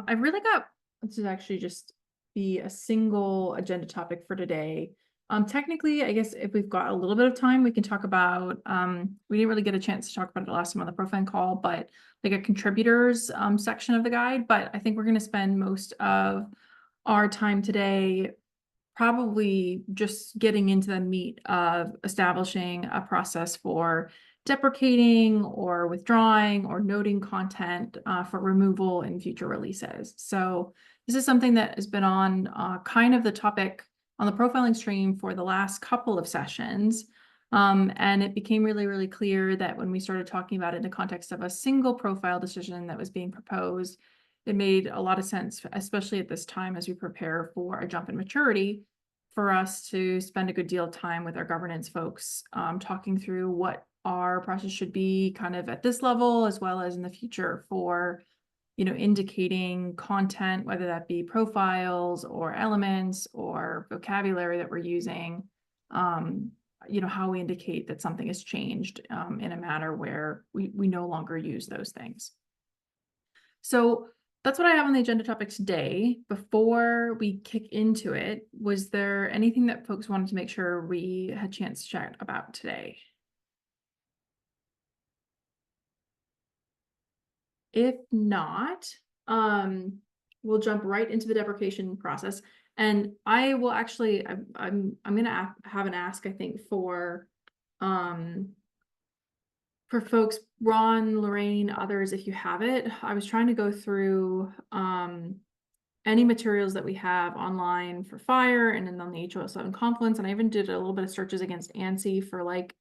I really got this is actually just be a single agenda topic for today. Technically, I guess if we've got a little bit of time, we can talk about, we didn't really get a chance to talk about it last time on the profiling call, but like a contributors section of the guide. But I think we're going to spend most of our time today probably just getting into the meat of establishing a process for deprecating or withdrawing or noting content for removal in future releases. So this is something that has been on kind of the topic on the profiling stream for the last couple of sessions. And it became really, really clear that when we started talking about it in the context of a single profile decision that was being proposed, it made a lot of sense, especially at this time as we prepare for a jump in maturity, for us to spend a good deal of time with our governance folks, talking through what our process should be kind of at this level, as well as in the future for, indicating content, whether that be profiles or elements or vocabulary that we're using, how we indicate that something has changed in a manner where we no longer use those things. So that's what I have on the agenda topic today. Before we kick into it, was there anything that folks wanted to make sure we had a chance to chat about today? If not, we'll jump right into the deprecation process. And I will actually, I'm gonna have an ask, I think, for folks, Ron, Lorraine, others, if you have it. I was trying to go through any materials that we have online for FHIR and then on the HL7 Confluence. And I even did a little bit of searches against ANSI for like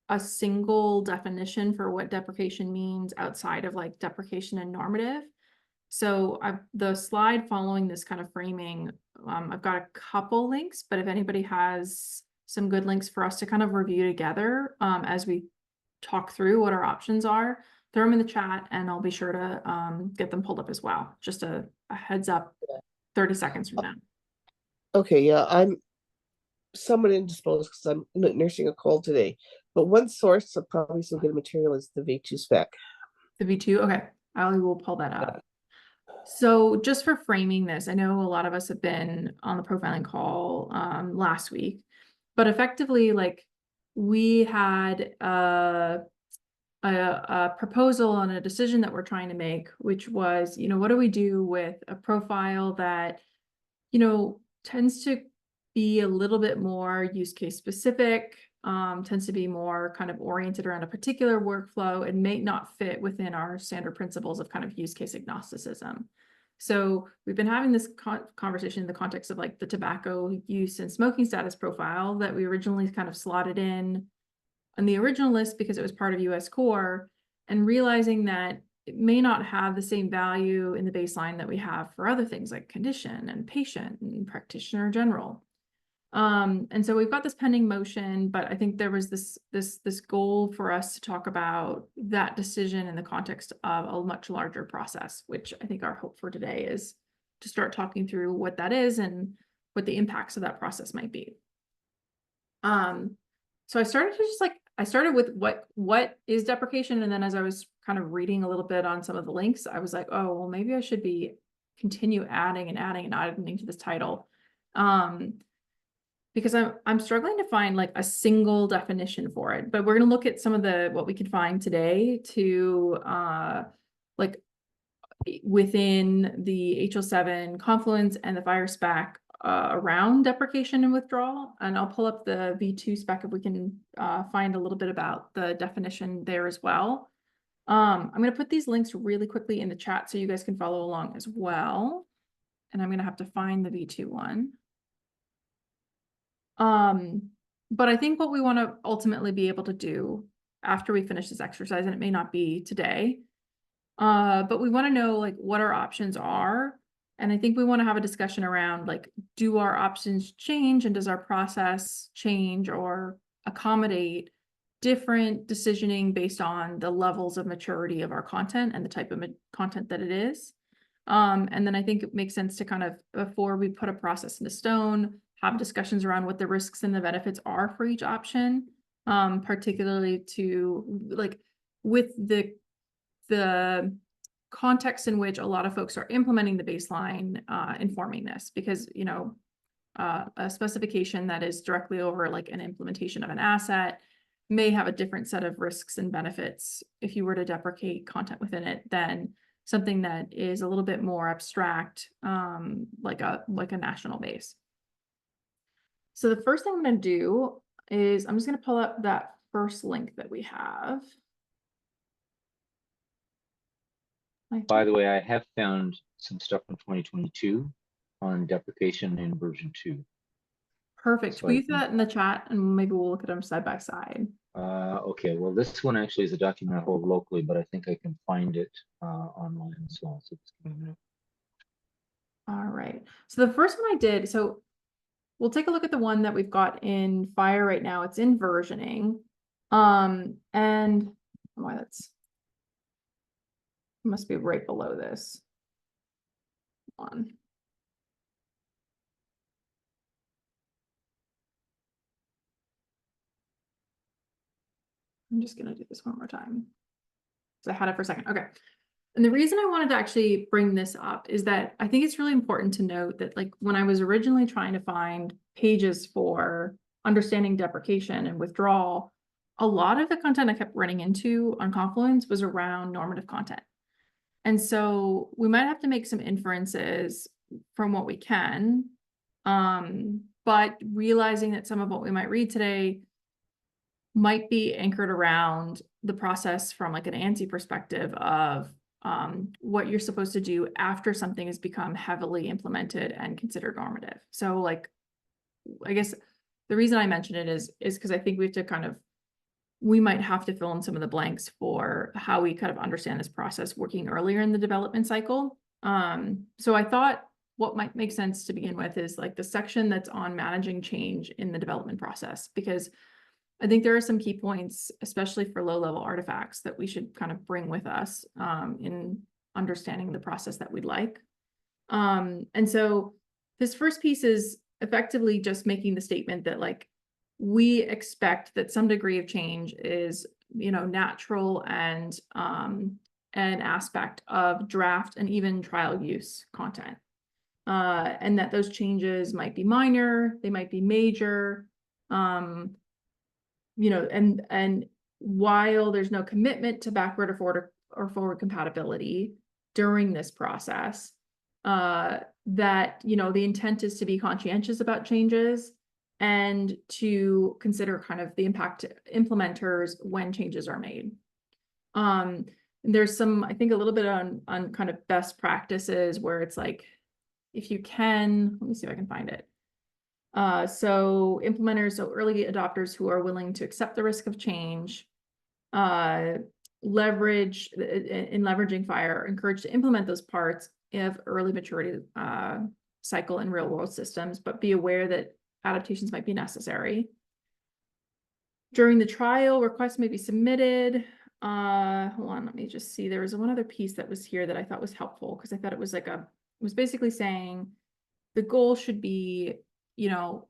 a single definition for what deprecation means outside of like deprecation and normative. So the slide following this kind of framing, I've got a couple links, but if anybody has some good links for us to kind of review together as we talk through what our options are, throw them in the chat and I'll be sure to get them pulled up as well. Just a heads up, 30 seconds from now. Okay, yeah, I'm somewhat indisposed because I'm nursing a cold today. But one source of probably some good material is the V2 spec. The V2, okay, I will pull that up. So just for framing this, I know a lot of us have been on the profiling call last week, but effectively, like, we had a proposal and a decision that we're trying to make, which was, what do we do with a profile that, tends to be a little bit more use case specific, tends to be more kind of oriented around a particular workflow and may not fit within our standard principles of kind of use case agnosticism. So we've been having this conversation in the context of like the tobacco use and smoking status profile that we originally kind of slotted in on the original list because it was part of US Core, and realizing that it may not have the same value in the baseline that we have for other things like condition and patient and practitioner general. And so we've got this pending motion, but I think there was this goal for us to talk about that decision in the context of a much larger process, which I think our hope for today is to start talking through what that is and what the impacts of that process might be. So I started with what is deprecation, and then as I was kind of reading a little bit on some of the links, I was like, oh, well, maybe I should continue adding to this title. Because I'm struggling to find like a single definition for it, but we're going to look at some of what we can find today to like within the HL7 Confluence and the FHIR spec around deprecation and withdrawal. And I'll pull up the V2 spec if we can find a little bit about the definition there as well. I'm going to put these links really quickly in the chat so you guys can follow along as well. And I'm going to have to find the V2 one. But I think what we want to ultimately be able to do after we finish this exercise, and it may not be today, but we want to know like what our options are. And I think we want to have a discussion around like, do our options change and does our process change or accommodate different decisioning based on the levels of maturity of our content and the type of content that it is. And then I think it makes sense to kind of, before we put a process into stone, have discussions around what the risks and the benefits are for each option, particularly to like with the context in which a lot of folks are implementing the baseline informing this, because, you know, a specification that is directly over like an implementation of an asset may have a different set of risks and benefits if you were to deprecate content within it than something that is a little bit more abstract, like a national base. So the first thing I'm going to do is I'm just going to pull up that first link that we have. By the way, I have found some stuff from 2022 on deprecation in version 2. Perfect. So Will I you throw can- that in the chat and maybe we'll look at them side by side. Okay, well, this one actually is a document I hold locally, but I think I can find it online as well. So just give me a minute. All right. So the first one I did, so we'll take a look at the one that we've got in FHIR right now. It's in versioning. And why that's must be right below this one. I'm just gonna do this one more time. So I had it for a second. Okay. And the reason I wanted to actually bring this up is that I think it's really important to note that, like, when I was originally trying to find pages for understanding deprecation and withdrawal, a lot of the content I kept running into on Confluence was around normative content. And so we might have to make some inferences from what we can, but realizing that some of what we might read today might be anchored around the process from like an ANSI perspective of what you're supposed to do after something has become heavily implemented and considered normative. So like, I guess the reason I mention it is because I think we have to kind of, we might have to fill in some of the blanks for how we kind of understand this process working earlier in the development cycle. So I thought what might make sense to begin with is like the section that's on managing change in the development process, because I think there are some key points, especially for low-level artifacts, that we should kind of bring with us in understanding the process that we'd like. And so this first piece is effectively just making the statement that, like, we expect that some degree of change is, you know, natural and an aspect of draft and even trial use content. And that those changes might be minor, they might be major. You know, and while there's no commitment to backward or forward compatibility during this process, that, you know, the intent is to be conscientious about changes and to consider kind of the impact to implementers when changes are made. There's some, I think, a little bit on kind of best practices where it's like, if you can, let me see if I can find it. So implementers, so early adopters who are willing to accept the risk of change, leveraging FHIR, encouraged to implement those parts of early maturity cycle in real world systems, but be aware that adaptations might be necessary. During the trial, requests may be submitted. Hold on, let me just see. There was one other piece that was here that I thought was helpful, because I thought it was like it was basically saying the goal should be, you know,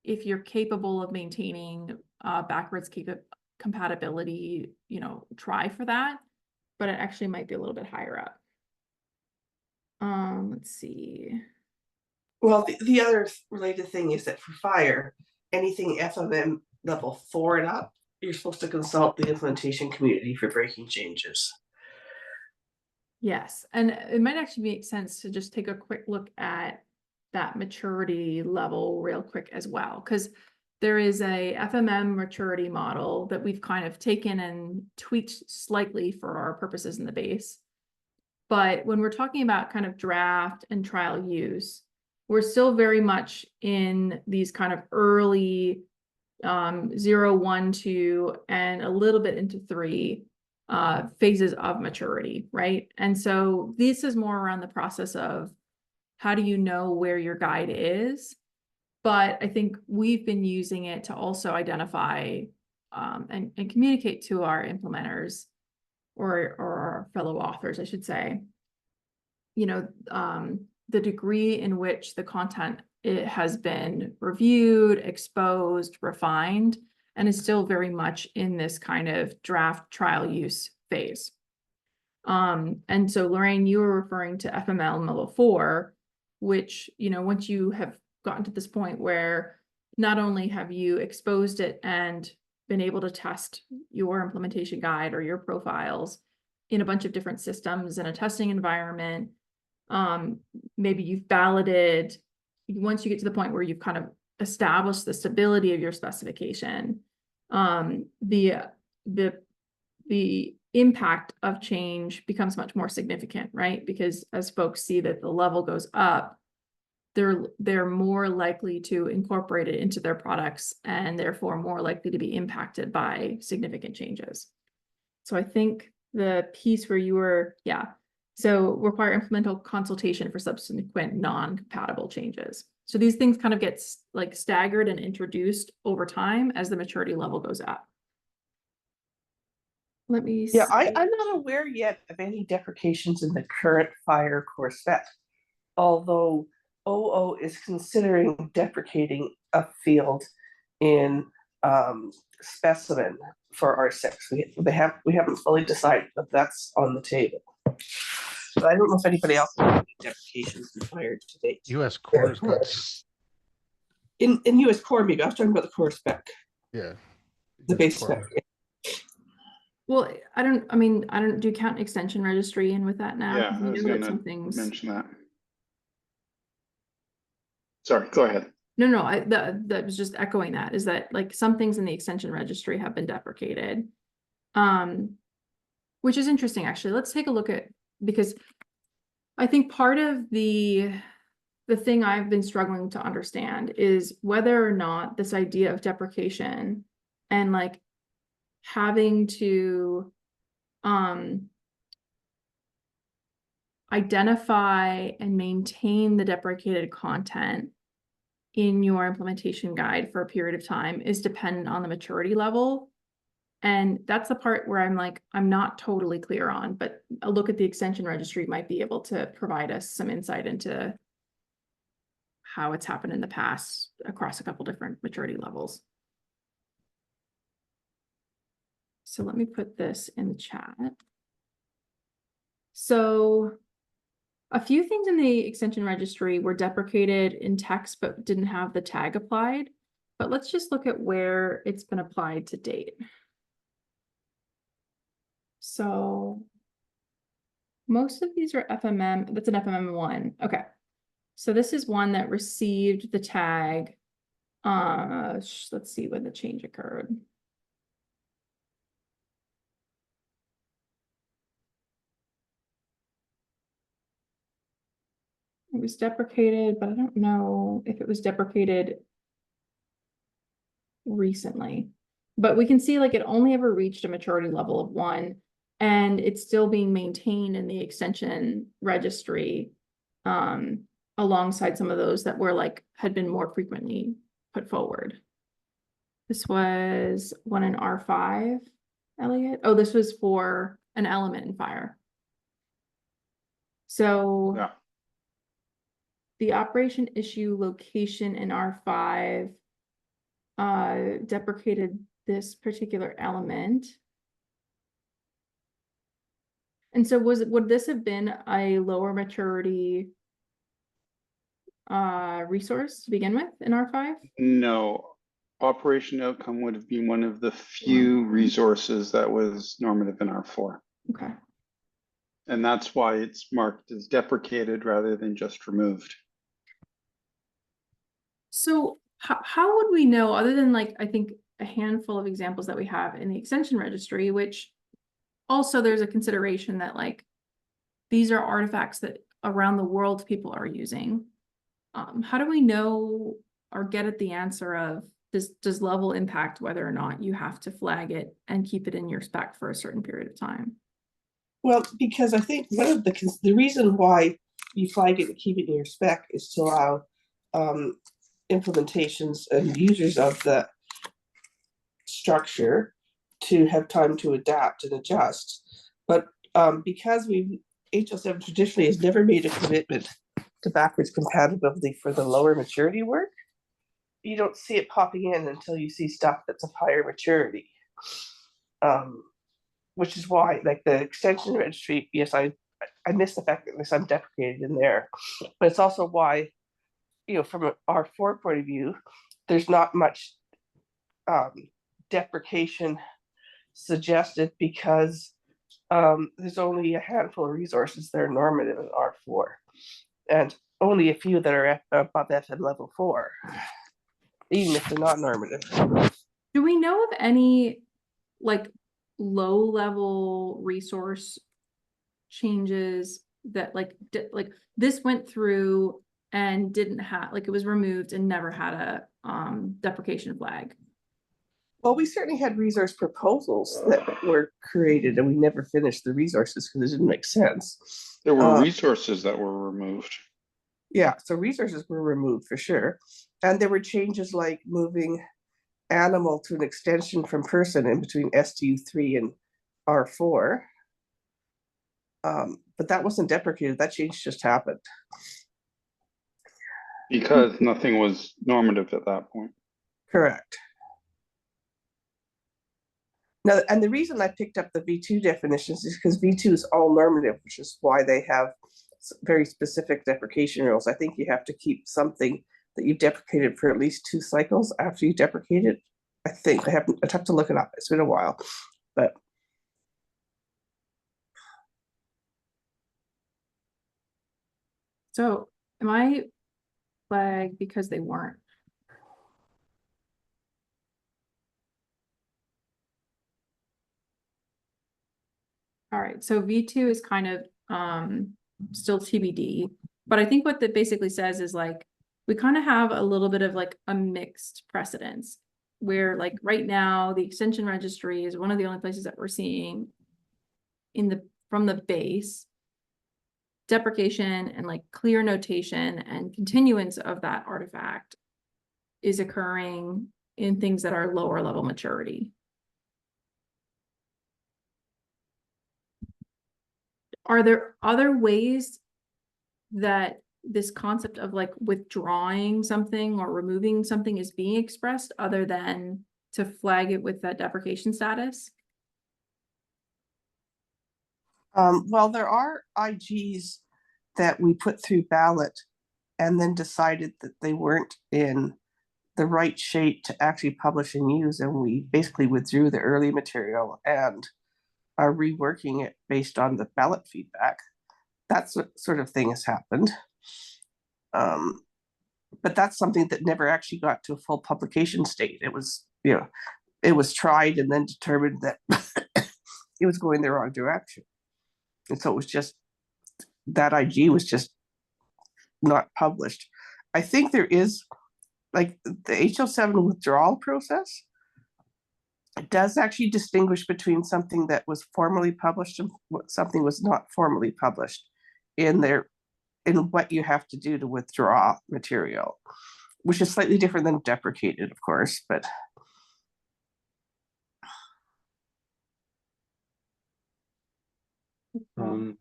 if you're capable of maintaining backwards compatibility, you know, try for that, but it actually might be a little bit higher up. Let's see. Well, the other related thing is that for FHIR, anything FMM level 4 and up, you're supposed to consult the implementation community for breaking changes. Yes, and it might actually make sense to just take a quick look at that maturity level real quick as well, because there is a FMM maturity model that we've kind of taken and tweaked slightly for our purposes in the base. But when we're talking about kind of draft and trial use, we're still very much in these kind of early 0, 1, 2, and a little bit into 3 phases of maturity, right? And so this is more around the process of how do you know where your guide is? But I think we've been using it to also identify and communicate to our implementers or our fellow authors, I should say, you know, the degree in which the content it has been reviewed, exposed, refined, and is still very much in this kind of draft trial use phase. And so Lorraine, you were referring to FML level 4, which, you know, once you have gotten to this point where not only have you exposed it and been able to test your implementation guide or your profiles in a bunch of different systems in a testing environment, maybe you've validated, once you get to the point where you've kind of established the stability of your specification, the impact of change becomes much more significant, right? Because as folks see that the level goes up, they're more likely to incorporate it into their products and therefore more likely to be impacted by significant changes. So I think the piece where you were, so require implemental consultation for subsequent non-compatible changes. So these things kind of get like staggered and introduced over time as the maturity level goes up. Let me see. Yeah, I'm not aware yet of any deprecations in the current FHIR core spec, although OO is considering deprecating a field in specimen for R6. We haven't fully decided, but that's on the table. But I don't know if anybody else has any deprecations in FHIR to date. US core is got In US core, maybe I was talking about the core spec, yeah. the US base core. spec. Well, I don't do count extension registry in with that now. Yeah, 'Cause I we was know that gonna some things. mention that. Sorry, go ahead. No, that was just echoing that, is that like some things in the extension registry have been deprecated. Which is interesting, actually. Let's take a look at, because I think part of the thing I've been struggling to understand is whether or not this idea of deprecation and like having to identify and maintain the deprecated content in your implementation guide for a period of time is dependent on the maturity level. And that's the part where I'm like, I'm not totally clear on, but a look at the extension registry might be able to provide us some insight into how it's happened in the past across a couple different maturity levels. So let me put this in the chat. So a few things in the extension registry were deprecated in text, but didn't have the tag applied. But let's just look at where it's been applied to date. So most of these are FMM, that's an FMM1. Okay. So this is one that received the tag. Let's see when the change occurred. It was deprecated, but I don't know if it was deprecated recently. But we can see like it only ever reached a maturity level of 1, and it's still being maintained in the extension registry alongside some of those that were like had been more frequently put forward. This was one in R5, Elliot. Oh, this was for an element in FHIR. So Yeah. the operation issue location in R5 deprecated this particular element. And so would this have been a lower maturity resource to begin with in R5? No, operation outcome would have been one of the few resources that was normative in R4. Okay. And that's why it's marked as deprecated rather than just removed. So how would we know, other than like, I think a handful of examples that we have in the extension registry, which also there's a consideration that like, these are artifacts that around the world people are using. How do we know or get at the answer of does level impact whether or not you have to flag it and keep it in your spec for a certain period of time? Well, because I think one of the reason why you flag it and keep it in your spec is to allow implementations and users of the structure to have time to adapt and adjust. But because HL7 traditionally has never made a commitment to backwards compatibility for the lower maturity work, you don't see it popping in until you see stuff that's of higher maturity. which is why, like the extension registry, yes, I missed the fact that there's some deprecated in there, but it's also why, from an R4 point of view, there's not much deprecation suggested because there's only a handful of resources that are normative in R4, and only a few that are above FM level 4, even if they're not normative. Do we know of any like low level resource changes that like this went through and didn't have, like, it was removed and never had a deprecation flag? Well, we certainly had resource proposals that were created, and we never finished the resources because it didn't make sense. There were resources that were removed. Yeah, so resources were removed for sure. And there were changes like moving animal to an extension from person in between STU3 and R4. But that wasn't deprecated. That change just happened. Because nothing was normative at that point. Correct. Now, and the reason I picked up the V2 definitions is because V2 is all normative, which is why they have very specific deprecation rules. I think you have to keep something that you deprecated for at least 2 cycles after you deprecate it. I think I'd have to look it up. It's been a while, but So am I flagged because they weren't? All right, so V2 is kind of still TBD, but I think what that basically says is like we kind of have a little bit of like a mixed precedence where like right now the extension registry is one of the only places that we're seeing from the base deprecation and like clear notation and continuance of that artifact is occurring in things that are lower level maturity. Are there other ways that this concept of like withdrawing something or removing something is being expressed other than to flag it with that deprecation status? well, there are IGs that we put through ballot and then decided that they weren't in the right shape to actually publish and use, and we basically withdrew the early material and are reworking it based on the ballot feedback. That sort of thing has happened. But that's something that never actually got to a full publication state. It was, it was tried and then determined that it was going the wrong direction. And so it was just, that IG was just not published. I think there is, like, the HL7 withdrawal process, it does actually distinguish between something that was formally published and something was not formally published in what you have to do to withdraw material, which is slightly different than deprecated, of course, but. On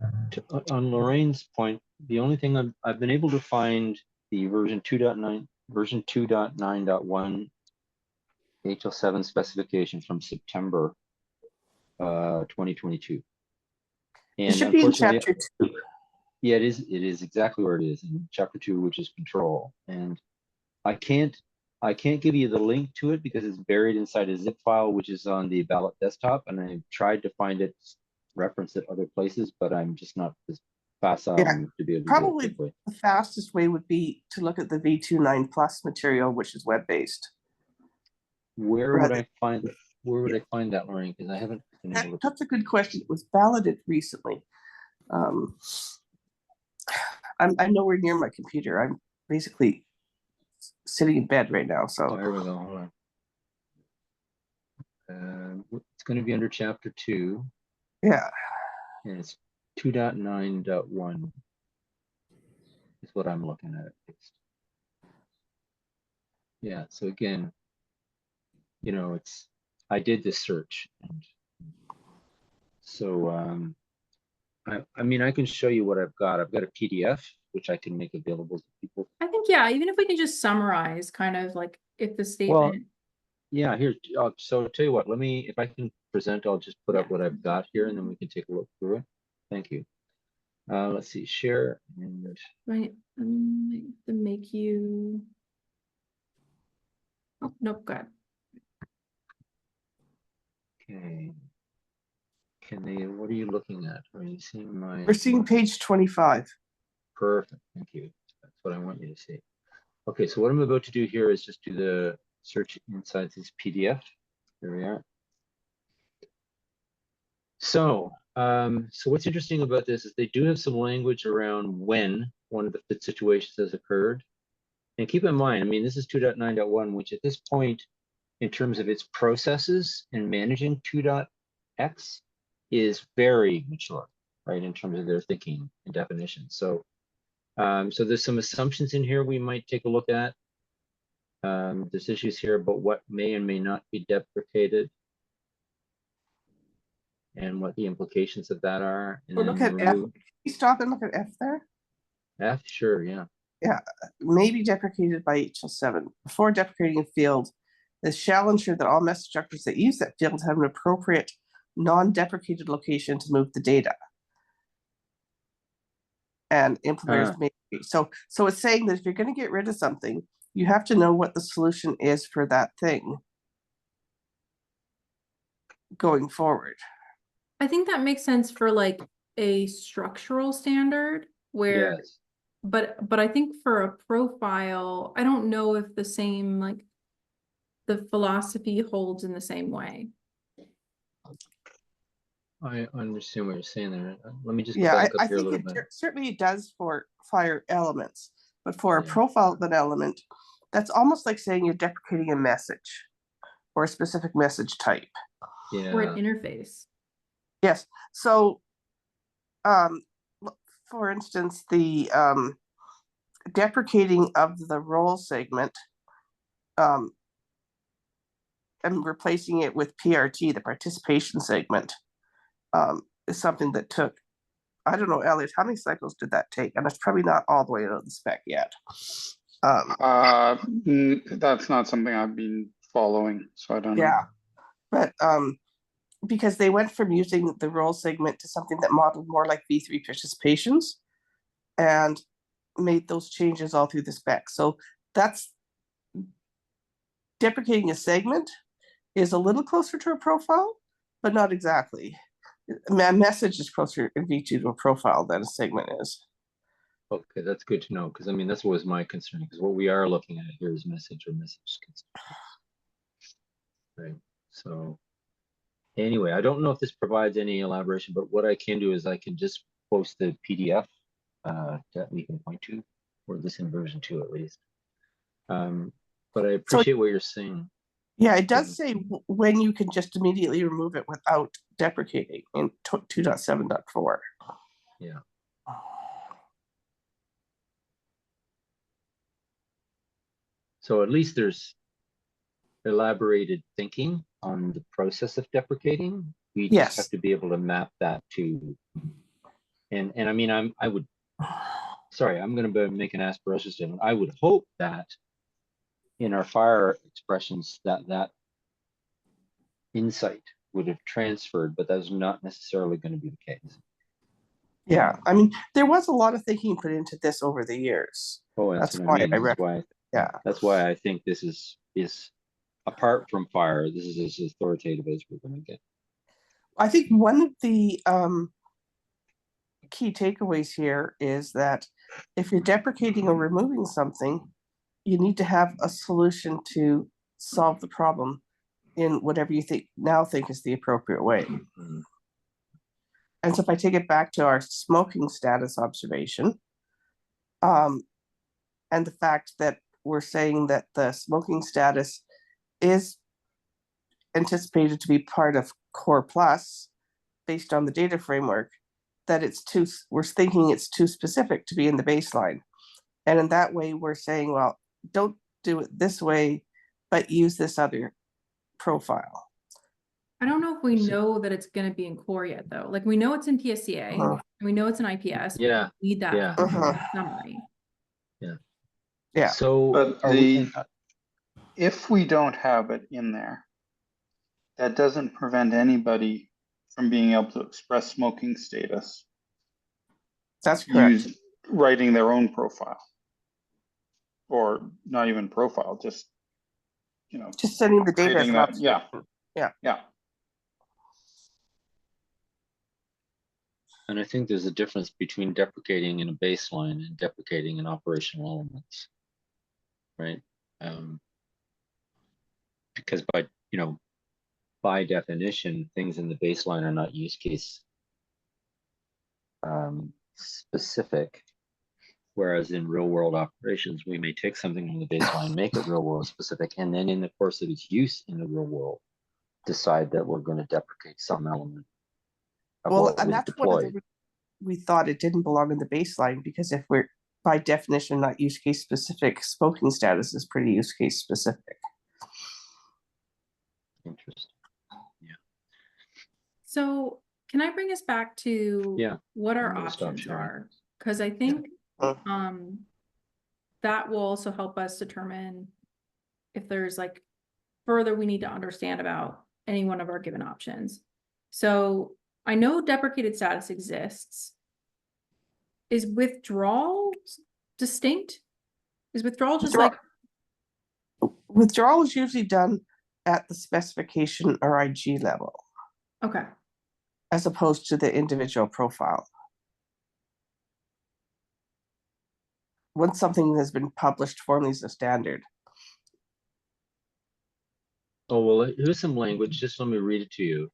Lorraine's point, the only thing I've been able to find the version 2.9.1 HL7 specification from September 2022. It And should be in unfortunately, chapter 2. yeah, it is exactly where it is in chapter 2, which is control. And I can't give you the link to it because it's buried inside a zip file, which is on the ballot desktop. And I tried to find it, reference it other places, but I'm just not as facile to be able to Probably do it. the fastest way would be to look at the V29 plus material, which is web-based. Where would I find that, Lorraine? Because I haven't been able to. That's a good question. It was balloted recently. I'm nowhere near my computer. I'm basically sitting in bed right now. So there we go. Hold on. It's going to be under chapter 2. Yeah. And it's 2.9.1 is what I'm looking at. Yeah. So again, I did this search. And so I mean, I can show you what I've got. I've got a PDF, which I can make available to people. I think, yeah, even if we can just summarize kind of like if the statement. Well, yeah, here, so I'll tell you what, if I can present, I'll just put up Yeah. what I've got here and then we can take a look through it. Thank you. Let's see, share and Right, to make you. Oh, nope, go ahead. okay. Can they, what are you looking at? Are you seeing my? We're seeing page 25. Perfect, thank you. That's what I want you to see. Okay, so what I'm about to do here is just do the search inside this PDF. Here we are. So, so what's interesting about this is they do have some language around when one of the fit situations has occurred. And keep in mind, I mean, this is 2.9.1, which at this point, in terms of its processes and managing 2.x, is very mature, right, in terms of their thinking and definitions. So, so there's some assumptions in here we might take a look at. There's issues here about what may and may not be deprecated and what the implications of that are. And Or then look at F. remove Can you stop and look at F there? F, sure, yeah. May be deprecated by HL7. Before deprecating a field, this shall ensure that all message structures that use that field have an appropriate non-deprecated location to move the data. And implementers may be. So it's saying that if you're going to get rid of something, you have to know what the solution is for that thing going forward. I think that makes sense for like a structural standard where, Yes. but I think for a profile, I don't know if the same, like the philosophy holds in the same way. I understand what you're saying there. Let me just go Yeah, back up I here a think little it bit. certainly it does for FHIR elements, but for a Yeah. profile of an element, that's almost like saying you're deprecating a message or a specific message type. Or an Yeah, interface. Yes, so for instance, the deprecating of the role segment and replacing it with PRT, the participation segment, is something that took, I don't know, Elliot, how many cycles did that take? And it's probably not all the way out of the spec yet. That's not something I've been following, so I don't know. Yeah, but because they went from using the role segment to something that modeled more like V3 participations and made those changes all through the spec. So that's deprecating a segment is a little closer to a profile, but not exactly. A message is closer in V2 to a profile than a segment is. okay, that's good to know, because I mean, that's what was my concern, because what we are looking at here is message or message consistency. Right, so anyway, I don't know if this provides any elaboration, but what I can do is I can just post the PDF that we can point to, or this in version 2 at least. But I appreciate what you're saying. Yeah, it does say when you can just immediately remove it without deprecating in 2.7.4. Yeah. So at least there's elaborated thinking on the process of deprecating. We just have to be able to map that to, and I mean, I'm going to make an aspirational statement. I would hope that in our FHIR expressions that insight would have transferred, but that's not necessarily going to be the case. Yeah, I mean, there was a lot of thinking put into this over the years. Oh, that's what I mean. That's why I think this is apart from FHIR, this is as authoritative as we're going to get. I think one of the key takeaways here is that if you're deprecating or removing something, you need to have a solution to solve the problem in whatever you think is the appropriate way. Mm-hmm. And so if I take it back to our smoking status observation, and the fact that we're saying that the smoking status is anticipated to be part of Core Plus based on the data framework, that we're thinking it's too specific to be in the baseline. And in that way, we're saying, well, don't do it this way, but use this other profile. I don't know if we know that it's going to be in core yet, though. Like we know it's in PSCA, and we know it's in IPS. Yeah, we need that summary. Yeah. But So if we don't have it in there, that doesn't prevent anybody from being able to express smoking status. That's correct. Writing their own profile. Or not even profile, just, Just sending the data as creating an that, observation. yeah. And I think there's a difference between deprecating in a baseline and deprecating in operational elements, right? Because by definition, things in the baseline are not use case specific, whereas in real world operations, we may take something from the baseline, make it real world specific, and then in the course of its use in the real world, decide that we're going to deprecate some element of Well, what and was that's one of deployed. we thought it didn't belong in the baseline, because if we're by definition not use case specific, smoking status is pretty use case specific. Interesting. So can I bring us back to Yeah, what our I'm gonna stop options sharing. are? Because I think Uh. that will also help us determine if there's like further we need to understand about any one of our given options. So I know deprecated status exists. Is withdrawal distinct? Is withdrawal just like, Withdrawal is usually done at the specification or IG level, okay, as opposed to the individual profile. Once something has been published formally as a standard. Oh, well, here's some language. Just let me read it to you.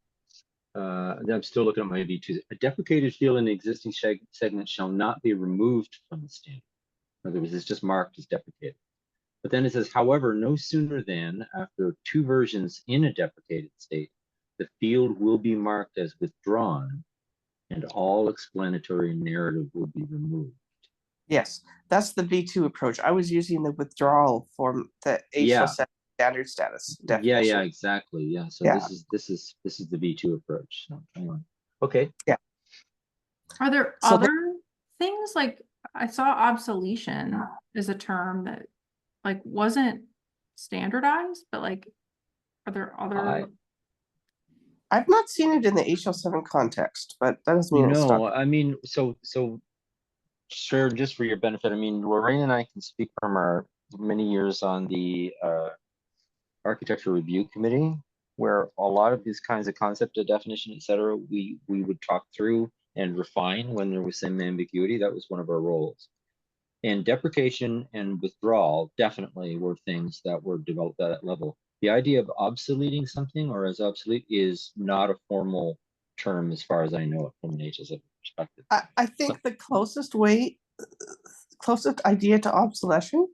I'm still looking at my V2. A deprecated field in the existing segment shall not be removed from the standard. In other words, it's just marked as deprecated. But then it says, however, no sooner than after 2 versions in a deprecated state, the field will be marked as withdrawn and all explanatory narrative will be removed. Yes, that's the V2 approach. I was using the withdrawal form, the HL7 standard status definition. Yeah, exactly. Yeah. So Yeah. this is the V2 approach. So, hang on. Okay. Yeah. are there So other things like I saw obsolescence is a term that like wasn't standardized, but like are there other I've not seen it in the HL7 context, but that doesn't mean it's No, not. I mean, so sure, just for your benefit, I mean, Lorraine and I can speak from our many years on the architecture review committee, where a lot of these kinds of concept of definition, et cetera, we would talk through and refine when there was some ambiguity. That was one of our roles. And deprecation and withdrawal definitely were things that were developed at that level. The idea of obsoleting something or as obsolete is not a formal term as far as I know it from an HSF perspective. I think the closest idea to obsolescence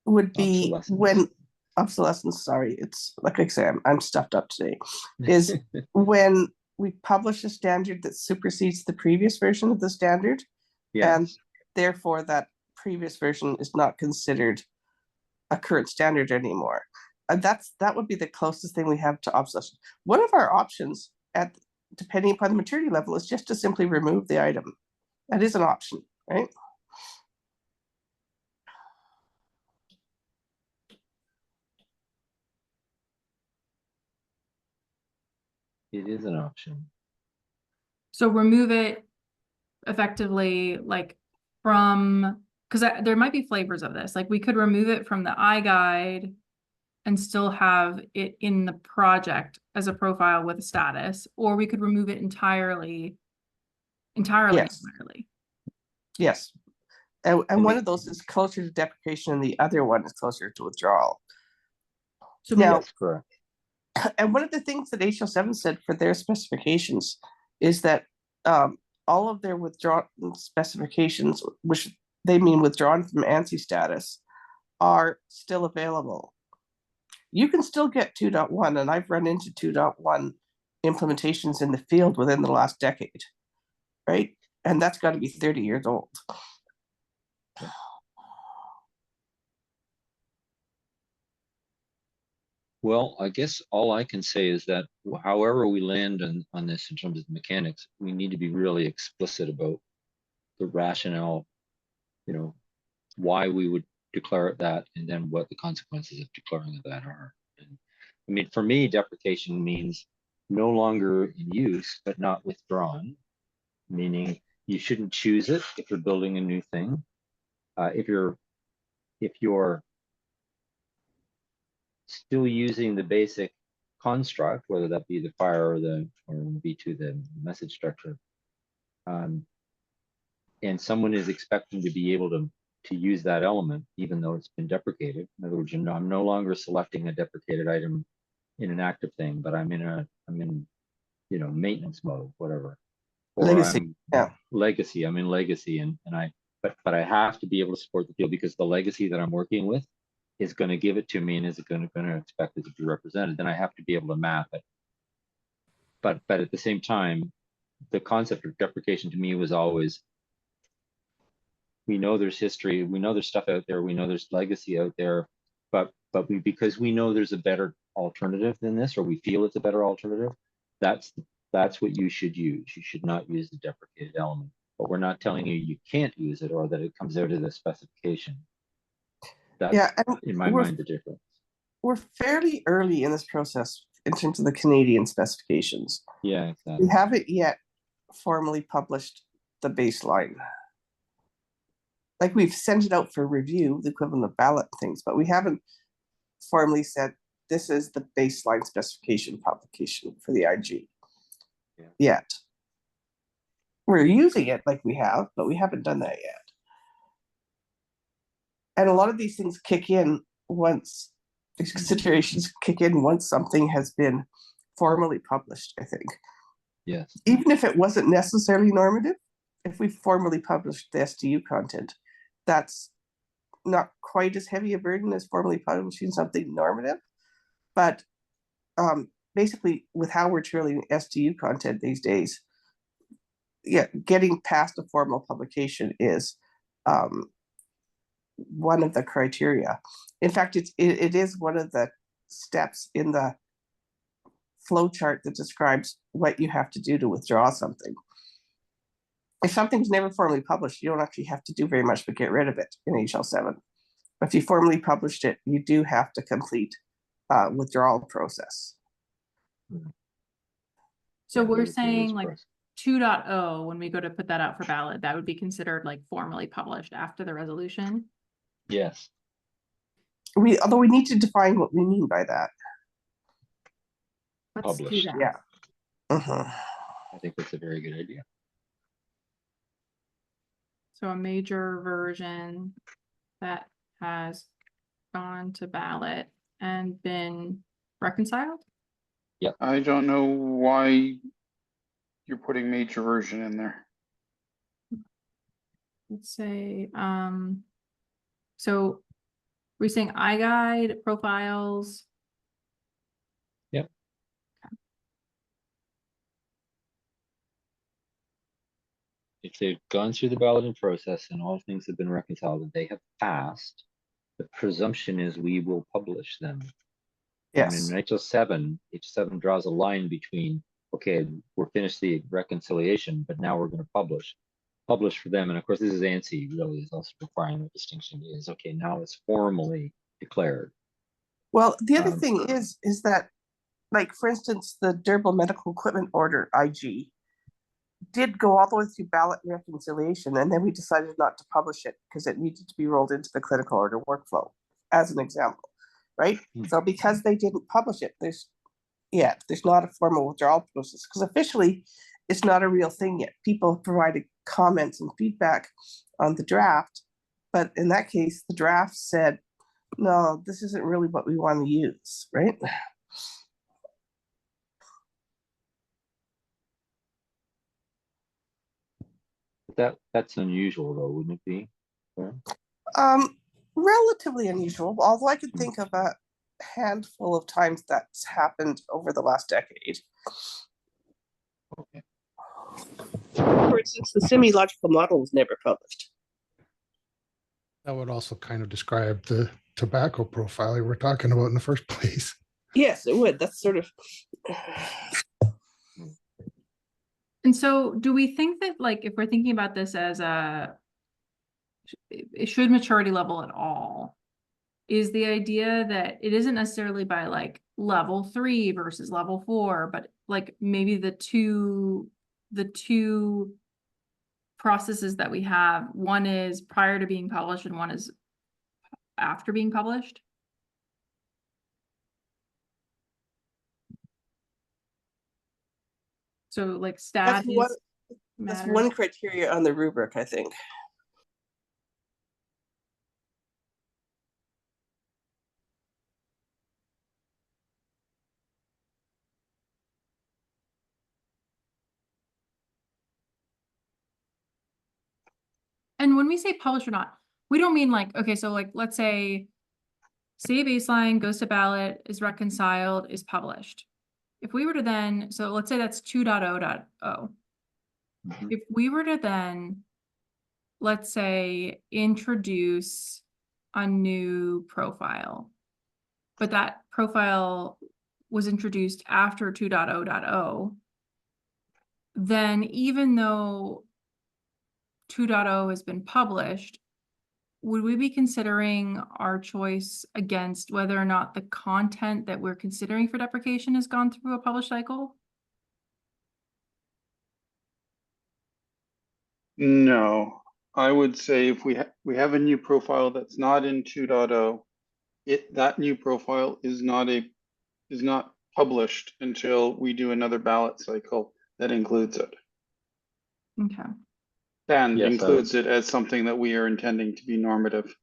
would be when obsolescence, sorry, it's like exam, I'm stuffed up today, is when we publish a standard that supersedes the previous version of the standard. Yes. And therefore that previous version is not considered a current standard anymore. And that would be the closest thing we have to obsolescence. One of our options, depending upon the maturity level, is just to simply remove the item. That is an option, right? It is an option. so remove it effectively like from because there might be flavors of this. Like we could remove it from the iGuide and still have it in the project as a profile with a status, or we could remove it entirely. Yes. Yes. And And one of those is closer to deprecation and the other one is closer to withdrawal. So now, that's correct. And one of the things that HL7 said for their specifications is that all of their withdrawn specifications, which they mean withdrawn from ANSI status, are still available. You can still get 2.1, and I've run into 2.1 implementations in the field within the last decade, right? And that's got to be 30 years old. Well, I guess all I can say is that however we land on this in terms of the mechanics, we need to be really explicit about the rationale, why we would declare it that, and then what the consequences of declaring it that are. And I mean, for me, deprecation means no longer in use, but not withdrawn, meaning you shouldn't choose it if you're building a new thing. If you're still using the basic construct, whether that be the FHIR or V2, the message structure, and someone is expecting to be able to use that element, even though it's been deprecated. In other words, I'm no longer selecting a deprecated item in an active thing, but I'm in maintenance mode, whatever. Or Legacy, yeah. Legacy. I'm in legacy, but I have to be able to support the field because the legacy that I'm working with is going to give it to me and is going to expect it to be represented. Then I have to be able to map it. But at the same time, the concept of deprecation to me was always, we know there's history, we know there's stuff out there, we know there's legacy out there, but because we know there's a better alternative than this, or we feel it's a better alternative, that's what you should use. You should not use the deprecated element, but we're not telling you you can't use it or that it comes out of the specification. That's, yeah, and in my mind, the difference. We're fairly early in this process in terms of the Canadian specifications. Yeah, exactly. We haven't yet formally published the baseline. Like, we've sent it out for review, the equivalent of ballot things, but we haven't formally said this is the baseline specification publication for the IG yet. We're using it like we have, but we haven't done that yet. And a lot of these things kick in once, these considerations kick in once something has been formally published, I think. Yes. Even if it wasn't necessarily normative, if we formally published the STU content, that's not quite as heavy a burden as formally publishing something normative. But basically, with how we're treating STU content these days, yeah, getting past a formal publication is one of the criteria. In fact, it is one of the steps in the flow chart that describes what you have to do to withdraw something. If something's never formally published, you don't actually have to do very much but get rid of it in HL7. But if you formally published it, you do have to complete withdrawal process. So we're saying like 2.0, when we go to put that out for ballot, that would be considered like formally published after the resolution? Yes. Although we need to define what we mean by that. Let's Published. do that. Yeah. I think that's a very good idea. So a major version that has gone to ballot and been reconciled? I don't know why you're putting major version in there. Let's say, so we're saying iGuide, profiles. Yep. Okay. If they've gone through the balloting process and all things have been reconciled and they have passed, the presumption is we will publish them. Yes. And in H7 draws a line between, okay, we're finished the reconciliation, but now we're going to publish for them. And of course, this is ANSI really is also requiring the distinction is, okay, now it's formally declared. Well, the other thing is that, like, for instance, the Durable Medical Equipment Order, IG, did go all the way through ballot reconciliation, and then we decided not to publish it because it needed to be rolled into the clinical order workflow, as an example, right? So because they didn't publish it, there's not a formal withdrawal process, because officially it's not a real thing yet. People have provided comments and feedback on the draft, but in that case, the draft said, no, this isn't really what we want to use, right? That's unusual though, wouldn't it be? Yeah. Relatively unusual, although I could think of a handful of times that's happened over the last decade. Okay. For instance, the semi-logical model was never published. That would also kind of describe the tobacco profile we were talking about in the first place. Yes, it would. That's sort of. And so do we think that, like, if we're thinking about this as it should maturity level at all, is the idea that it isn't necessarily by like level 3 versus level 4, but like maybe the two processes that we have, one is prior to being published and one is after being published. So like That's status that's matters. one criteria on the rubric, I think. And when we say publish or not, we don't mean like, okay, so like, let's say state baseline goes to ballot, is reconciled, is published. If we were to then, so let's say that's 2.0.0. Mhm. If we were to then, let's say, introduce a new profile, but that profile was introduced after 2.0.0, then even though 2.0 has been published, would we be considering our choice against whether or not the content that we're considering for deprecation has gone through a publish cycle? No, I would say if we have a new profile that's not in 2.0, that new profile is not published until we do another ballot cycle that includes it. Okay. And Yes, includes it as something that we are intending to be normative,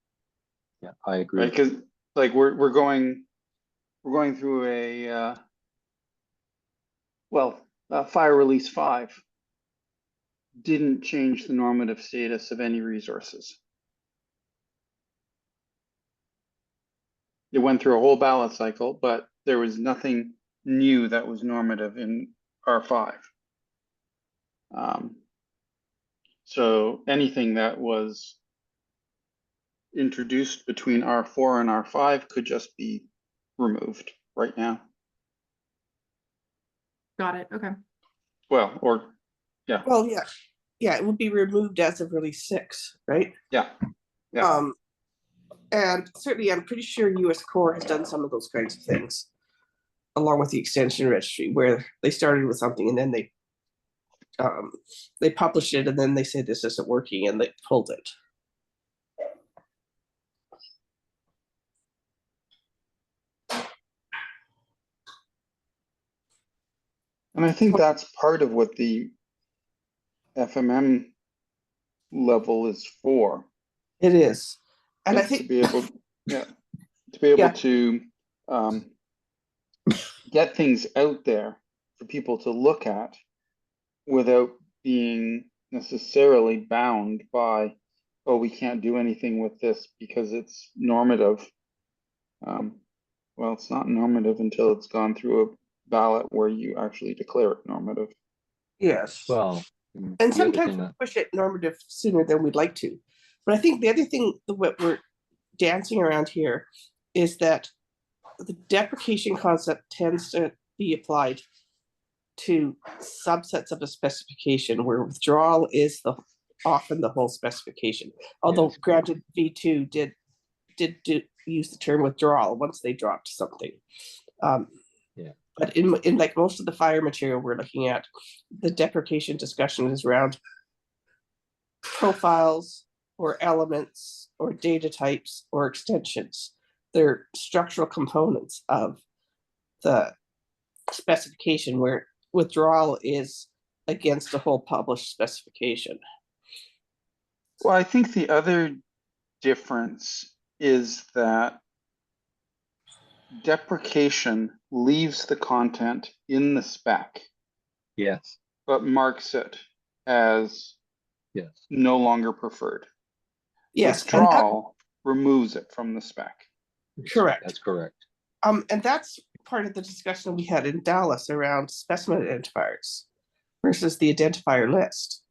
Yeah, I agree. right? Because like we're going through a FHIR release 5 didn't change the normative status of any resources. It went through a whole ballot cycle, but there was nothing new that was normative in R5. So anything that was introduced between R4 and R5 could just be removed right now. Got it. Okay. Well, or yeah, Well, yeah, it would be removed as of release 6, right? yeah, yeah. And certainly, I'm pretty sure US Core has done some of those kinds of things, along with the extension registry, where they started with something and then they published it and then they said this isn't working and they pulled it. And I think that's part of what the FMM level is for. It is, and I is think to be able, to be able Yeah. to get things out there for people to look at without being necessarily bound by, oh, we can't do anything with this because it's normative. Well, it's not normative until it's gone through a ballot where you actually declare it normative. yes. Well, And the other sometimes thing we that- push it normative sooner than we'd like to. But I think the other thing that we're dancing around here is that the deprecation concept tends to be applied to subsets of a specification where withdrawal is often the whole specification. Although Yes. granted, V2 did use the term withdrawal once they dropped something. Yeah. But in like most of the FHIR material we're looking at, the deprecation discussion is around profiles or elements or data types or extensions. They're structural components of the specification where withdrawal is against the whole published specification. Well, I think the other difference is that deprecation leaves the content in the spec, Yes, but marks it as yes. no longer preferred. Yes, Withdrawal removes it from the spec. correct. That's correct. And that's part of the discussion we had in Dallas around specimen identifiers versus the identifier list.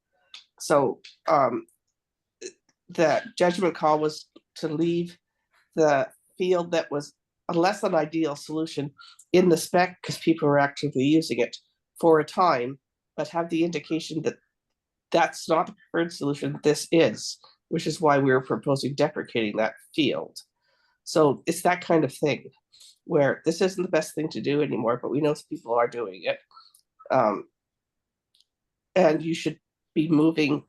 So the judgment call was to leave the field that was a less than ideal solution in the spec because people were actively using it for a time, but have the indication that that's not the preferred solution, this is, which is why we were proposing deprecating that field. So it's that kind of thing. where this isn't the best thing to do anymore, but we know people are doing it. And you should be moving,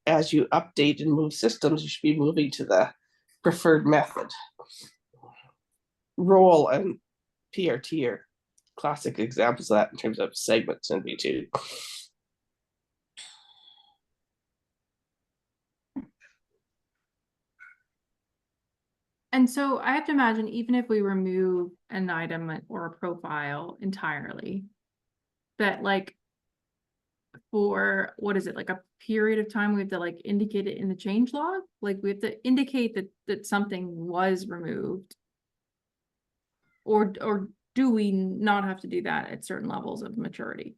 as you update and move systems, you should be moving to the preferred method. Roll and PRT are classic examples of that in terms of segments in V2. And so I have to imagine, even if we remove an item or a profile entirely, that like for, what is it, like a period of time, we have to like indicate it in the change log? Like we have to indicate that something was removed? Or do we not have to do that at certain levels of maturity?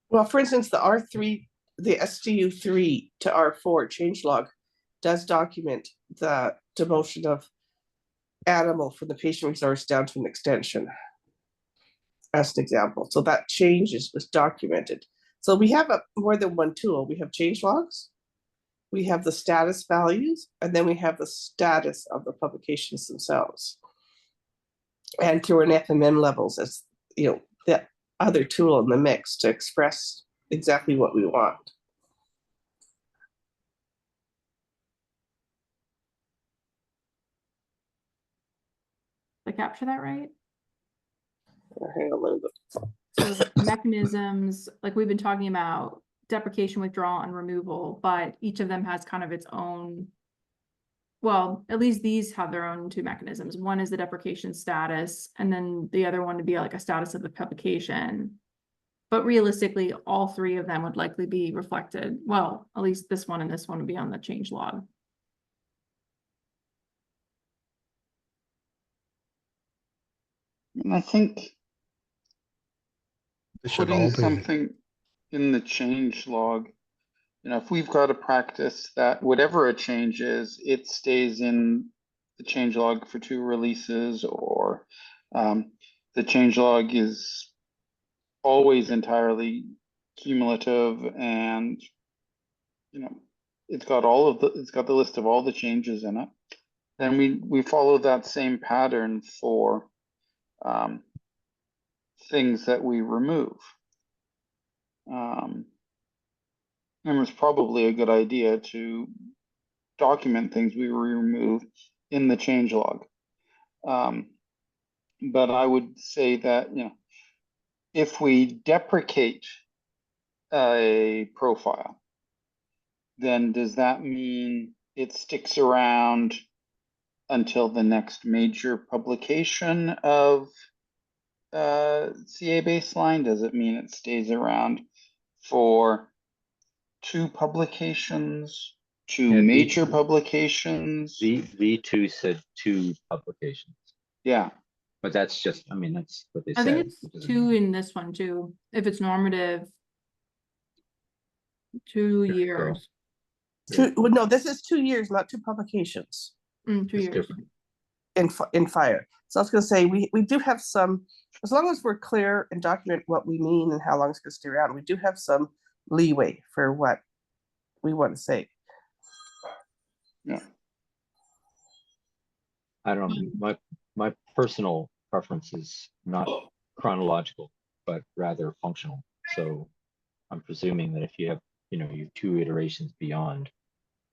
Well, for instance, the R3, the STU3 to R4 changelog does document the demotion of animal from the patient resource down to an extension, as an example. So that change was documented. So we have more than one tool. We have changelogs, we have the status values, and then we have the status of the publications themselves. And through an FMM levels as, you know, the other tool in the mix to express exactly what we want. Did I capture that right? Hang on, let me look. So mechanisms, like we've been talking about deprecation, withdrawal, and removal, but each of them has kind of its own. Well, at least these have their own two mechanisms. One is the deprecation status, and then the other one to be like a status of the publication. But realistically, all three of them would likely be reflected. Well, at least this one and this one would be on the change log. And I think They should putting all be. something in the change log, you know, if we've got a practice that whatever a change is, it stays in the change log for 2 releases, or the change log is always entirely cumulative, and you know, it's got the list of all the changes in it. Then we follow that same pattern for things that we remove. And it's probably a good idea to document things we remove in the changelog. But I would say that, you know, if we deprecate a profile, then does that mean it sticks around until the next major publication of CA baseline? Does it mean it stays around for 2 publications, 2 Yeah, major publications? V2 said 2 publications, Yeah, but that's just, I mean, that's what they I said. think it's It doesn't 2 mean- in this one too. If it's normative, 2 There you go. years. Well, no, this is 2 years, not 2 publications 2 It's years. different. in FHIR. So I was going to say, we do have some, as long as we're clear and document what we mean and how long it's going to stay around, we do have some leeway for what we want to say. yeah. I don't know, my personal preference is not chronological, but rather functional. So I'm presuming that if you have, you know, you 2 iterations beyond,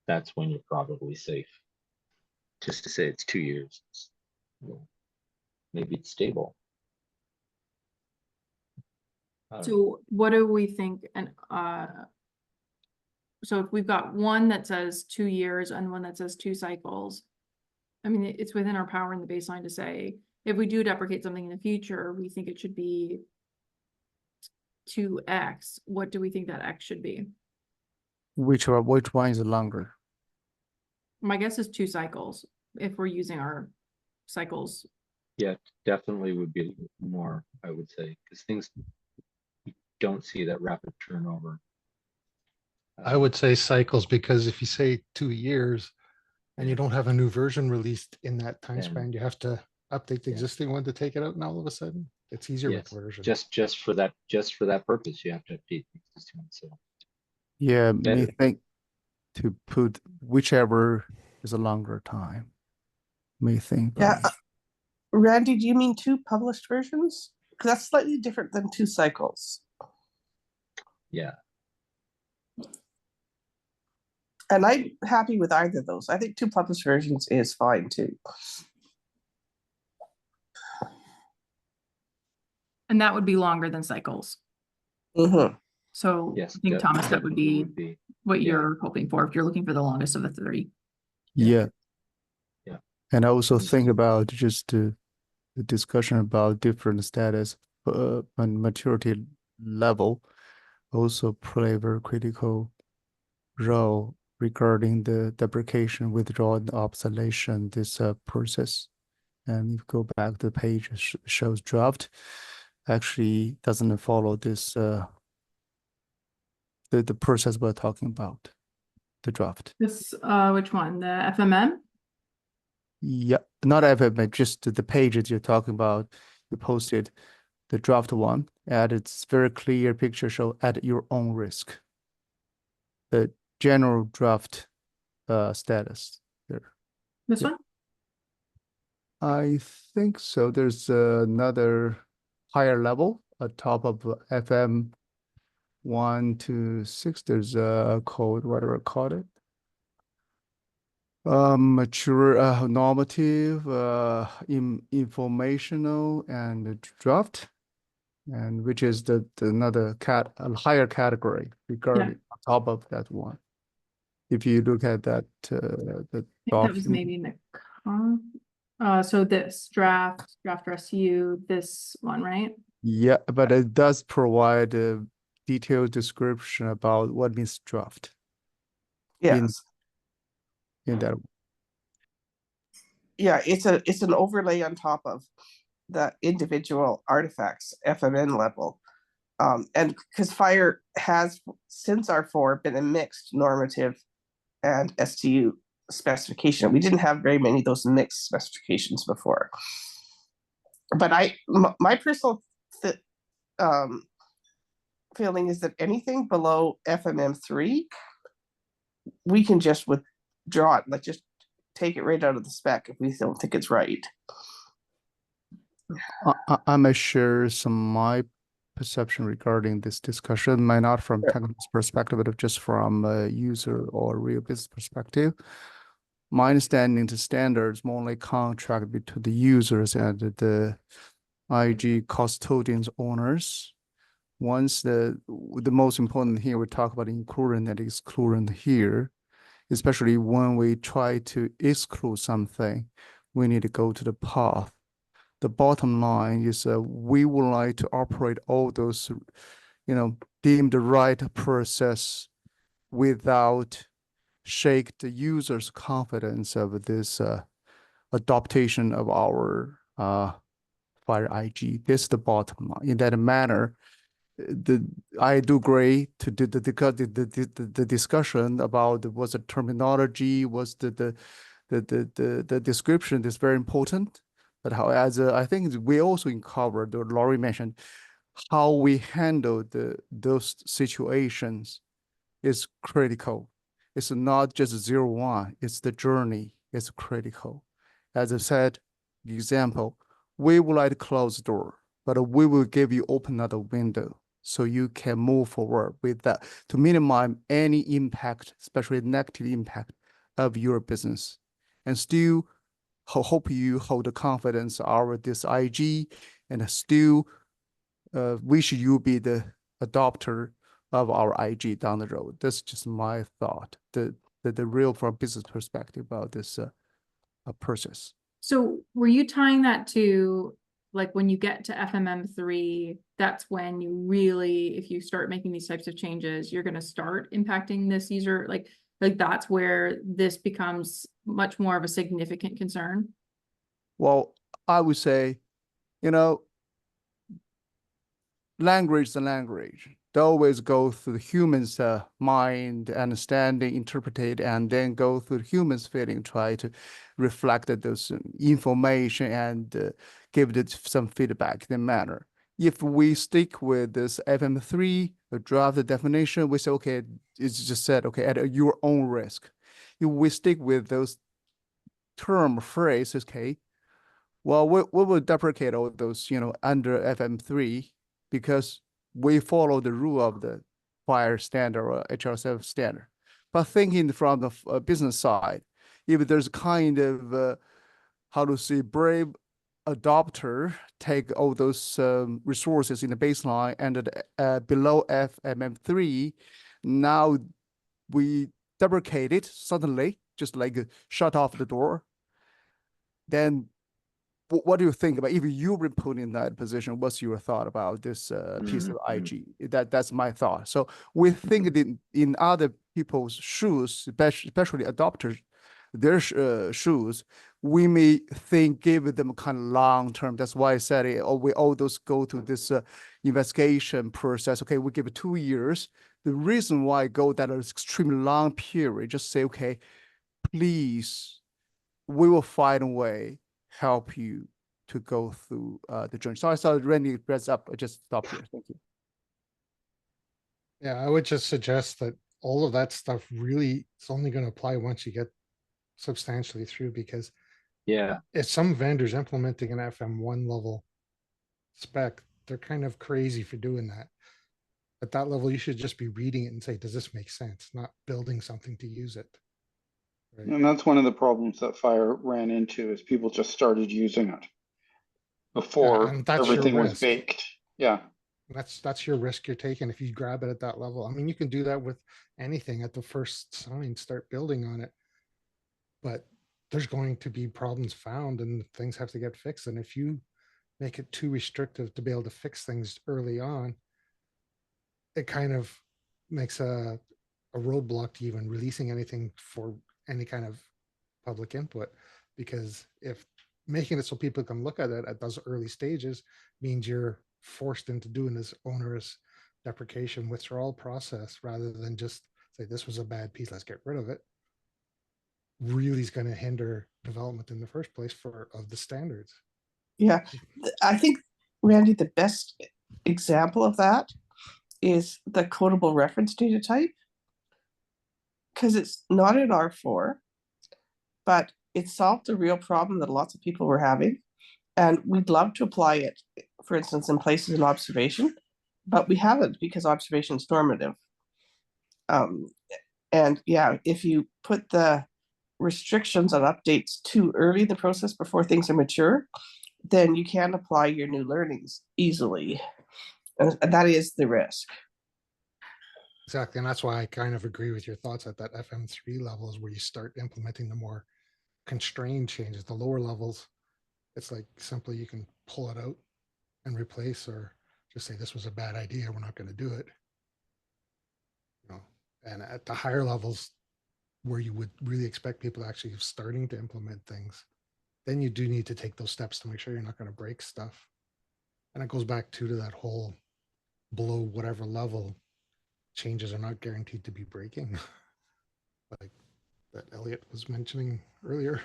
that's when you're probably safe. Just to say it's 2 years, you know, maybe it's stable. I don't know. So what do we think? And so if we've got one that says 2 years and one that says 2 cycles, I mean, it's within our power in the baseline to say, if we do deprecate something in the future, we think it should be 2x. What do we think that x should be? Which one is longer? My guess is 2 cycles, if we're using our cycles. Yeah, definitely would be more, I would say, because things, you don't see that rapid turnover. I would say cycles, because if you say 2 years and you don't have a new version released in that time Then- span, you have to update the Yeah. existing one to take it out, and all of a sudden it's easier with Yes, version. just for that purpose, you have to update the existing one. So Yeah, me Better. think to put whichever is a longer time. may think Yeah, about. Randy, do you mean 2 published versions? Because that's slightly different than 2 cycles. Yeah, And I'm happy with either of those. I think 2 published versions is fine too. And that would be longer than cycles. Mm-hmm. So yes. I think, Thomas, that would be be. what yeah. you're hoping for if you're looking for the longest of the 3. Yeah. Yeah. And I also think about just the discussion about different status and maturity level also play a very critical role regarding the deprecation, withdrawal, and obsolescence, this process. And if you go back to the page, it shows draft actually doesn't follow this the process we're talking about, the draft. This, which one? The FMM? Yeah, not FMA, just the pages you're talking about. You posted the draft one, and it's very clear picture show at your own risk. The general draft status there. This Yeah. one? I think so. There's another higher level on top of FM 1 to 6. There's a code, whatever I call it. Mature, normative, informational, and draft, and which is the another a higher category regarding on top of that one. If you look at that, the I think that was document. maybe in the so this draft RSU, this one, right? Yeah, but it does provide a detailed description about what means draft Yes. in that. Yeah, it's an overlay on top of the individual artifacts, FMN level. And because FHIR has, since R4, been a mixed normative and STU specification. We didn't have very many of those mixed specifications before. But my personal feeling is that anything below FMM3, we can just withdraw it. Let's just take it right out of the spec if we don't think it's right. I may share some my perception regarding this discussion, might not from technical perspective, but just from a user or real business perspective. My understanding, the standards more like contract between the users and the IG custodians owners. Once the most important here, we talk about including and excluding here, especially when we try to exclude something, we need to go to the path. The bottom line is we would like to operate all those, deemed the right process without shake the user's confidence of this adaptation of our FHIR IG. This is the bottom line. In that manner, I do agree to the discussion about what's the terminology, what's the description is very important. But however, I think we also uncovered, or Laurie mentioned, how we handle those situations is critical. It's not just 0-1, it's the journey, it's critical. As I said, the example, we would like to close the door, but we will give you open another window so you can move forward with that to minimize any impact, especially negative impact of your business. And still hope you hold the confidence of this IG and still wish you be the adopter of our IG down the road. That's just my thought. The real from business perspective about this process. So were you tying that to like when you get to FMM3, that's when you really, if you start making these types of changes, you're going to start impacting this user, like that's where this becomes much more of a significant concern? Well, I would say, language is a language. They always go through the human's mind, understanding, interpret it, and then go through the human's feeling, try to reflect those information and give it some feedback in a manner. If we stick with this FM3, draft the definition, we say, okay, it's just said, okay, at your own risk. If we stick with those term phrase, okay, well, we will deprecate all those, under FM3 because we follow the rule of the FHIR standard or HR7 standard. But thinking from the business side, if there's kind of, how to say, brave adopter take all those resources in the baseline and below FMM3, now we deprecate it suddenly, just like shut off the door. Then what do you think about if you were put in that position? What's your thought about this piece of IG? That's my thought. So we think that in other people's shoes, especially adopters, their shoes, we may think give them kind of long term. That's why I said it. We all those go to this investigation process. Okay, we give it 2 years. The reason why I go that extremely long period, just say, okay, please, we will find a way help you to go through the journey. So I saw Randy press up. I just stop here. Thank you. Yeah, I would just suggest that all of that stuff really is only going to apply once you get substantially through, because Yeah, if some vendors implementing an FM1 level spec, they're kind of crazy for doing that. At that level, you should just be reading it and say, does this make sense? Not building something to use it. Right? And that's one of the problems that FHIR ran into is people just started using it before and that's your everything was risk. baked. Yeah. That's your risk you're taking if you grab it at that level. I mean, you can do that with anything at the first sign, start building on it. But there's going to be problems found and things have to get fixed. And if you make it too restrictive to be able to fix things early on, it kind of makes a roadblock to even releasing anything for any kind of public input. Because if making it so people can look at it at those early stages means you're forced into doing this onerous deprecation withdrawal process rather than just say, this was a bad piece, let's get rid of it, really is going to hinder development in the first place of the standards. Yeah, I think, Randy, the best example of that is the codable reference data type, because it's not in R4, but it solved a real problem that lots of people were having. And we'd love to apply it, for instance, in places in observation, but we haven't because observation is normative. And yeah, if you put the restrictions on updates too early in the process before things are mature, then you can't apply your new learnings easily. And that is the risk. Exactly. And that's why I kind of agree with your thoughts at that FM3 level is where you start implementing the more constrained changes. The lower levels, it's like simply you can pull it out and replace, or just say this was a bad idea, we're not going to do it. And at the higher levels where you would really expect people actually starting to implement things, then you do need to take those steps to make sure you're not going to break stuff. And it goes back to that whole below whatever level, changes are not guaranteed to be breaking, like that Elliot was mentioning earlier.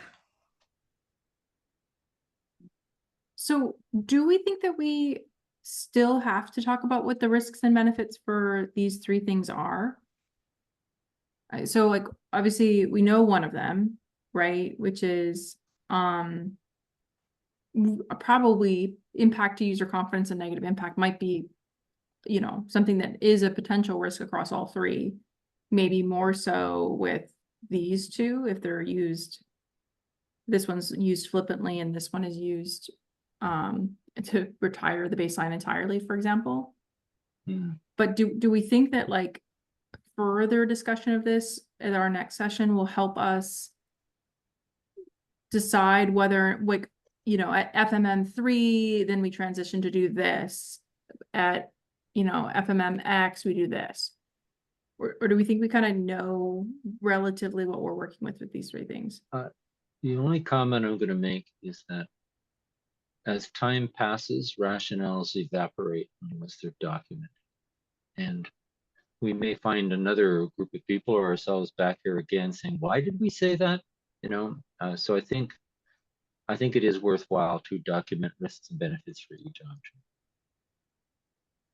So do we think that we still have to talk about what the risks and benefits for these 3 things are? So like, obviously we know one of them, right? Which is, probably impact to user confidence and negative impact might be, something that is a potential risk across all 3, maybe more so with these 2, if they're used, this one's used flippantly and this one is used to retire the baseline entirely, for example. But do we think that like further discussion of this at our next session will help us decide whether, like, at FMM3, then we transition to do this. At, FMMX, we do this. Or do we think we kind of know relatively what we're working with these 3 things? the only comment I'm going to make is that as time passes, rationales evaporate unless they're documented. And we may find another group of people or ourselves back here again saying, why did we say that? So I think it is worthwhile to document risks and benefits for each option.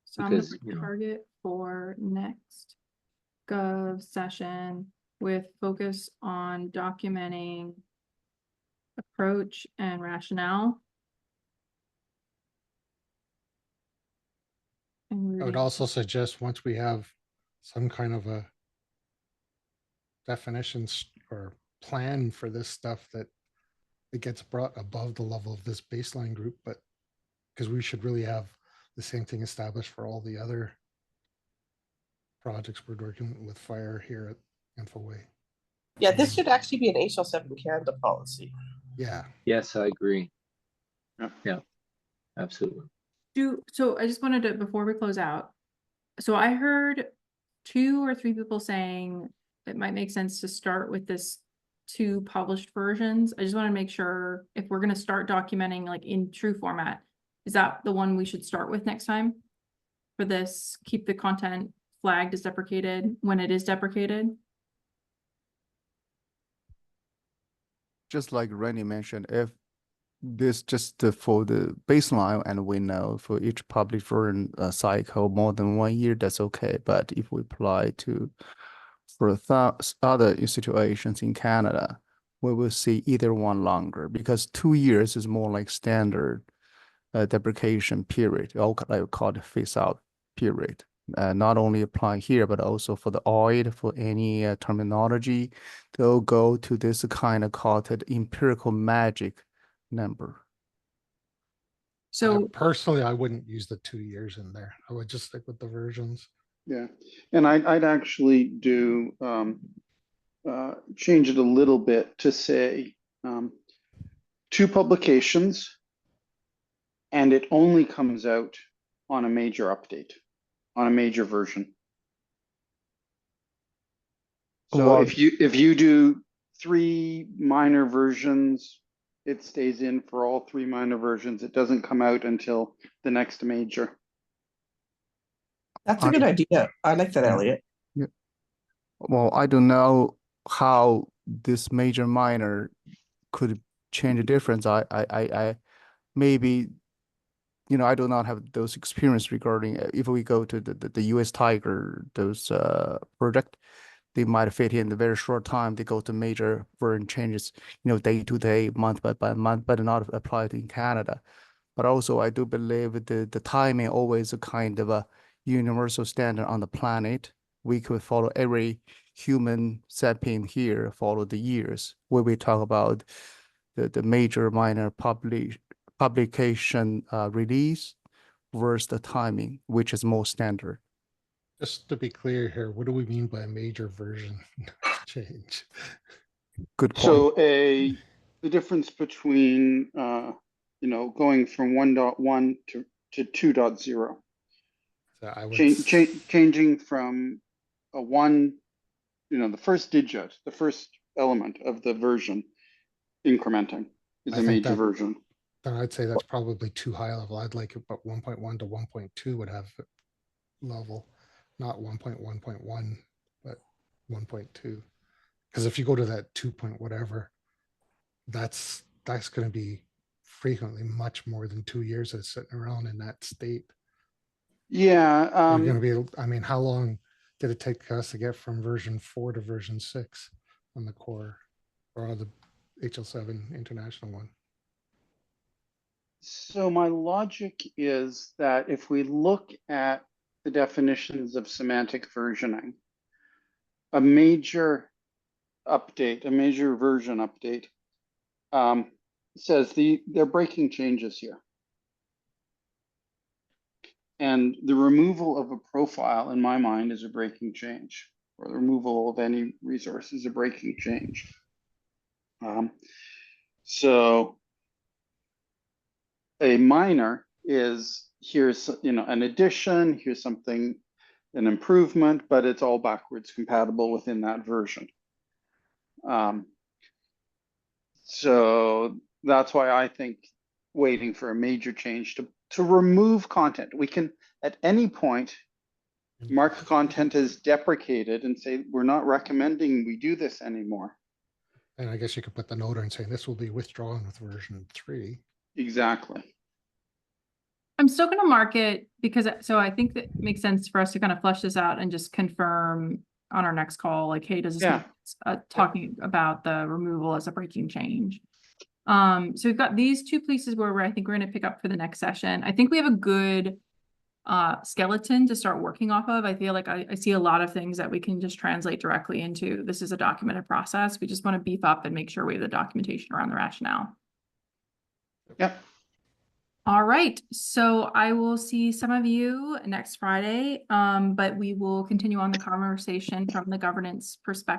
So Because, I'm gonna target for next Gov session with focus on documenting approach and rationale. And I would also suggest once we have some kind of a definitions or plan for this stuff, that it gets brought above the level of this baseline group, but because we should really have the same thing established for all the other projects we're working with FHIR here at InfoWay. Yeah, this should actually be an HL7 Canada policy. Yeah. Yes, I agree. Yep. Yeah, absolutely. So I just wanted to, before we close out, so I heard 2 or 3 people saying it might make sense to start with this 2 published versions. I just want to make sure if we're going to start documenting like in true format, is that the one we should start with next time? For this, keep the content flagged as deprecated when it is deprecated. Just like Randy mentioned, if this just for the baseline, and we know for each public version cycle more than 1 year, that's okay. But if we apply to for other situations in Canada, we will see either one longer, because 2 years is more like standard deprecation period. I would call it phase out period. Not only apply here, but also for the OID, for any terminology, they'll go to this kind of called it empirical magic number. So Personally, I wouldn't use the 2 years in there. I would just stick with the versions. Yeah, and I'd actually do change it a little bit to say 2 publications, and it only comes out on a major update, on a major version. So Well, if you do 3 minor versions, it stays in for all 3 minor versions. It doesn't come out until the next major. That's a good idea. I like that, Elliot. well, I don't know how this major minor could change the difference. I maybe, I do not have those experience regarding if we go to the US Tiger, those project, they might fit in a very short time. They go to major version changes, day to day, month by month, but not applied in Canada. But also, I do believe the timing always a kind of a universal standard on the planet. We could follow every human sapien here, follow the years where we talk about the major minor publication release versus the timing, which is more standard. Just to be clear here, what do we mean by a major version change? Good point. So the difference between going from 1.1 to 2.0. So I would Changing from a 1, the first digit, the first element of the version, incrementing is I a think major that- version. then I'd say that's probably too high level. I'd like it, but 1.1 to 1.2 would have level, not 1.1.1, but 1.2. Because if you go to that 2 point whatever, that's going to be frequently much more than 2 years that's sitting around in that state. Yeah. You're going to be, I mean, how long did it take us to get from version 4 to version 6 on the core or on the HL7 international one? So my logic is that if we look at the definitions of semantic versioning, a major update, a major version update, says they're breaking changes here. And the removal of a profile, in my mind, is a breaking change, or the removal of any resource is a breaking change. So a minor is, here's an addition, here's something, an improvement, but it's all backwards compatible within that version. So that's why I think waiting for a major change to remove content. We can at any point mark content as deprecated and say we're not recommending we do this anymore. And I guess you could put the note in saying this will be withdrawn with version 3. Exactly. I'm still going to mark it because I think that makes sense for us to kind of flesh this out and just confirm on our next call, like, hey, does this make sense, talking about the removal as a breaking change? So we've got these two places where I think we're going to pick up for the next session. I think we have a good skeleton to start working off of. I feel like I see a lot of things that we can just translate directly into. This is a documented process. We just want to beef up and make sure we have the documentation around the rationale. Yep. All right, so I will see some of you next Friday, but we will continue on the conversation from the governance perspective.